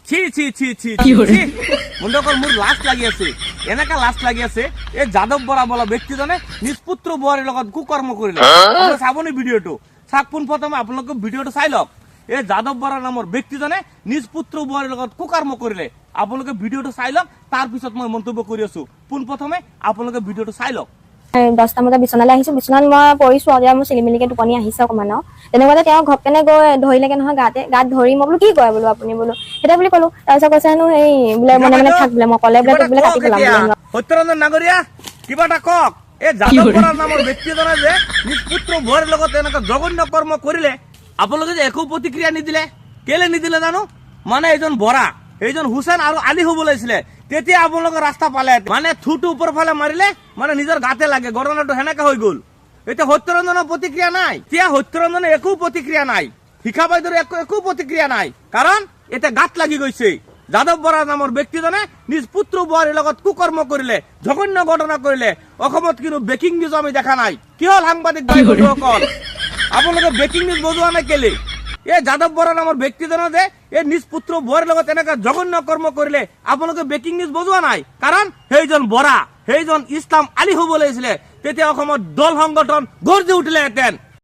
ছি ছি ছি ছি মুন্ডকৰ মোৰ লাষ্ট লাগি আছে এনেকা লাষ্ট লাগি আছে এই যাদৱ বৰা বলা ব্যক্তিজনে নিষ্পুত্ৰ বোৱাৰীৰ লগত কুকৰ্ম কৰিলে আপুনি চাবনি ভিডিঅটো চাক পোন প্ৰথমে আপোনালোকে ভিডিঅটো চাই লওক এই যাদৱ বৰা নামৰ ব্যক্তিজনে নিষ্পুত্ৰ বোৱাৰীৰ লগত কুকৰ্ম কৰিলে আপোনালোকে ভিডিঅটো চাই লওক তাৰ পিছত মই মন্তব্য কৰি আছো পোন প্ৰথমে আপোনালোকে ভিডিঅটো চাই লওক 10টা বজাত বিছনালৈ আহিছো বিছনাত মই পৰিছো আৰু মোৰ চিলিমিলিকে টোপনি আহিছে অকমান তেনেকুৱাতে তেওঁ ঘপকেনে গৈ ধৰিলেগে নহয় গাত ধৰি মই বোলো কি কয় বোলো আপুনি বোলো সেইটো বুলি ক'লো তাৰপিছত কৈছে হেনো সেই বোলে মনে থাক বোলে মই ক'লে বোলে তোক বোলে কাটি পেলাম সত্যৰঞ্জন নাগৰীয়া কিবা এটা কওক এই যাদৱ বৰা নামৰ ব্যক্তিজনে যে নিজ পুত্ৰ বোৱাৰীৰ লগত এনেকুৱা জঘন্য কৰ্ম কৰিলে আপোনালোকে যে একো প্ৰতিক্ৰিয়া নিদিলে কেলে নিদিলে জানো মানে এইজন বৰা এইজন হুছেইন আৰু আলী হ'ব লাগিছিলে তেতিয়া আপোনালোকে ৰাস্তা পালে মানে থুটো ওপৰ ফালে মাৰিলে মানে নিজৰ গাতে লাগে ঘটনাটো হেনেকা হৈ গ'ল এতিয়া সত্যৰঞ্জনৰ প্ৰতিক্ৰিয়া নাই এতিয়া সত্যৰঞ্জনৰ একো প্ৰতিক্ৰিয়া নাই শিখা বাইদেউৰ একো প্ৰতিক্ৰিয়া নাই কাৰণ এতিয়া গাত লাগি গৈছে যাদৱ বৰা নামৰ ব্যক্তিজনে নিজ পুত্ৰ বোৱাৰীৰ লগত কুকৰ্ম কৰিলে জঘন্য ঘটনা কৰিলে অসমত কিন্তু ব্ৰেকিং নিউজ আমি দেখা নাই কি হ'ল সাংবাদিক বন্ধুসকল আপোনালোকে ব্ৰেকিং নিউজ বজোৱা নাই কেলে এই যাদৱ বৰা নামৰ ব্যক্তিজনে যে এই নিজ পুত্ৰ বোৱাৰীৰ লগত এনেকা জঘন্য কৰ্ম কৰিলে আপোনালোকে ব্ৰেকিং নিউজ বজোৱা নাই কাৰণ সেইজন বৰা সেইজন ইছলাম আলী হ'ব লাগিছিলে তেতিয়া অসমত দল সংগঠন গঢ় দি উঠিলেহেঁতেন